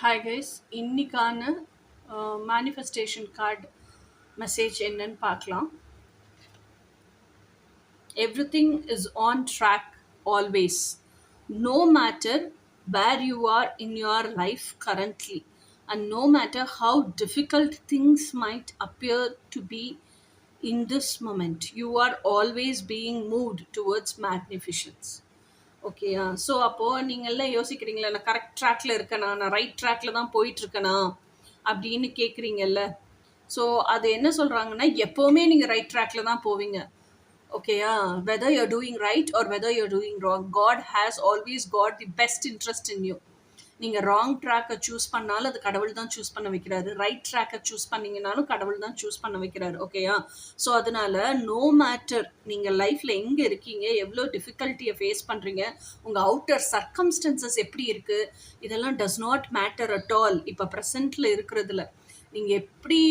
Hi guys, இன்னைக்கான manifestation card message என்னன்னு பார்க்கலாம். Everything is on track always, no matter where you are in your life currently, and no matter how difficult things might appear to be in this moment, you are always being moved towards magnificence. ஓகேயா? So அப்போது நீங்கள்லாம் யோசிக்கிறீங்களா, நான் correct ட்ராக்ல இருக்கேனா, நான் right ட்ராக்ல தான் போயிட்டுருக்கேனா அப்படின்னு கேட்குறீங்கல்ல. ஸோ அது என்ன சொல்கிறாங்கன்னா, எப்போவுமே நீங்கள் ரைட் ட்ராக்ல தான் போவீங்க. ஓகேயா? Whether you're doing right or whether you're doing wrong, God has always got the best interest in you. நீங்கள் ராங் ட்ராக்கை சூஸ் பண்ணாலும் அது கடவுள் தான் சூஸ் பண்ண வைக்கிறாரு, ரைட் ட்ராக்கை சூஸ் பண்ணிங்கனாலும் கடவுள் தான் சூஸ் பண்ண வைக்கிறாரு. ஓகேயா? ஸோ அதனால நோ மேட்டர் நீங்கள் லைஃப்பில் எங்கே இருக்கீங்க, எவ்வளோ டிஃபிகல்ட்டியை ஃபேஸ் பண்ணுறீங்க, உங்கள் அவுட்டர் சர்க்கம்ஸ்டன்சஸ் எப்படி இருக்குது, இதெல்லாம் does not matter at all. இப்போ ப்ரெசண்ட்டில் இருக்கிறதுல நீங்கள் எப்படி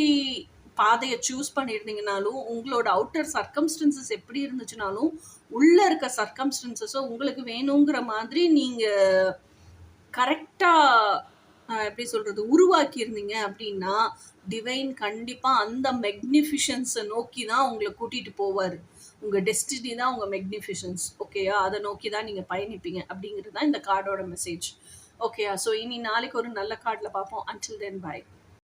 பாதையை சூஸ் பண்ணியிருந்தீங்கனாலும், உங்களோட அவுட்டர் சர்க்கம்ஸ்டன்சஸ் எப்படி இருந்துச்சுனாலும், உள்ளே இருக்க சர்க்கம்ஸ்டன்சஸோ உங்களுக்கு வேணுங்கிற மாதிரி நீங்கள் கரெக்டாக எப்படி சொல்கிறது உருவாக்கியிருந்தீங்க அப்படின்னா, டிவைன் கண்டிப்பாக அந்த மெக்னிஃபிஷன்ஸை நோக்கி தான் உங்களை கூட்டிகிட்டு போவார். உங்கள் டெஸ்டினி தான் உங்கள் மெக்னிஃபிஷன்ஸ். ஓகேயா? அதை நோக்கி தான் நீங்கள் பயணிப்பீங்க அப்படிங்கிறது தான் இந்த கார்டோட மெசேஜ். ஓகேயா? ஸோ இனி நாளைக்கு ஒரு நல்ல கார்டில் பார்ப்போம். Until then by.